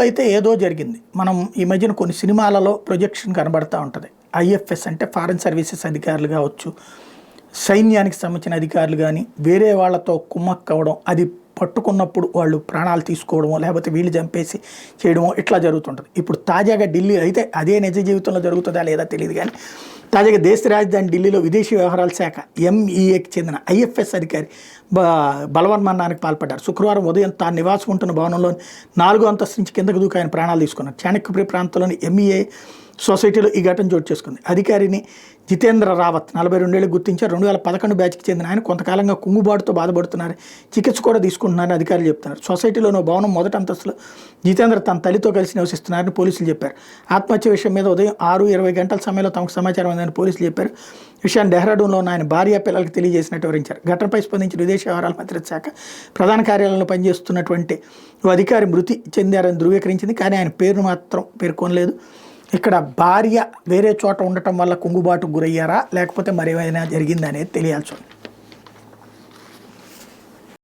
అయితే ఏదో జరిగింది. మనం ఈ మధ్యన కొన్ని సినిమాలలో ప్రొజెక్షన్ కనబడతా ఉంటుంది. ఐఎఫ్ఎస్ అంటే ఫారెన్ సర్వీసెస్ అధికారులు కావచ్చు, సైన్యానికి సంబంధించిన అధికారులు కానీ వేరే వాళ్ళతో కుమ్మక్కవడం, అది పట్టుకున్నప్పుడు వాళ్ళు ప్రాణాలు తీసుకోవడమో లేకపోతే వీళ్ళు చంపేసి చేయడమో ఇట్లా జరుగుతుంటుంది. ఇప్పుడు తాజాగా ఢిల్లీ అయితే అదే నిజ జీవితంలో జరుగుతుందా లేదా తెలియదు కానీ తాజాగా దేశ రాజధాని ఢిల్లీలో విదేశీ వ్యవహారాల శాఖ ఎంఈఏకి చెందిన ఐఎఫ్ఎస్ అధికారి బలవన్మరణానికి పాల్పడ్డారు. శుక్రవారం ఉదయం తాను నివాసం ఉంటున్న భవనంలోని 4వ అంతస్తు నుంచి కిందకు దూకి ఆయన ప్రాణాలు తీసుకున్నారు. చాణక్యపురి ప్రాంతంలోని ఎంఈఏ సొసైటీలో ఈ ఘటన చోటు చేసుకుంది. అధికారిని జితేంద్ర రావత్ 42 ఏళ్ళు గుర్తించారు. 2011 బ్యాచ్కి చెందిన ఆయన కొంతకాలంగా కుంగుబాటుతో బాధపడుతున్నారు, చికిత్స కూడా తీసుకుంటున్నారని అధికారులు చెప్తున్నారు. సొసైటీలోని భవనం మొదటి అంతస్తులో జితేంద్ర తన తల్లితో కలిసి నివసిస్తున్నారని పోలీసులు చెప్పారు. ఆత్మహత్య విషయం మీద ఉదయం 6:20 గంటల సమయంలో తమకు సమాచారం అందని పోలీసులు చెప్పారు. విషయాన్ని డెహ్రాడూన్లో ఉన్న ఆయన భార్య పిల్లలకు తెలియజేసినట్టు వివరించారు. ఘటనపై స్పందించిన విదేశీ వ్యవహారాల మంత్రిత్వ శాఖ ప్రధాన కార్యాలయంలో పనిచేస్తున్నటువంటి ఓ అధికారి మృతి చెందారని ధృవీకరించింది. కానీ ఆయన పేరును మాత్రం పేర్కొనలేదు. ఇక్కడ భార్య వేరే చోట ఉండటం వల్ల కుంగుబాటుకు గురయ్యారా లేకపోతే మరేమైనా జరిగిందా అనేది తెలియాల్సి ఉంది.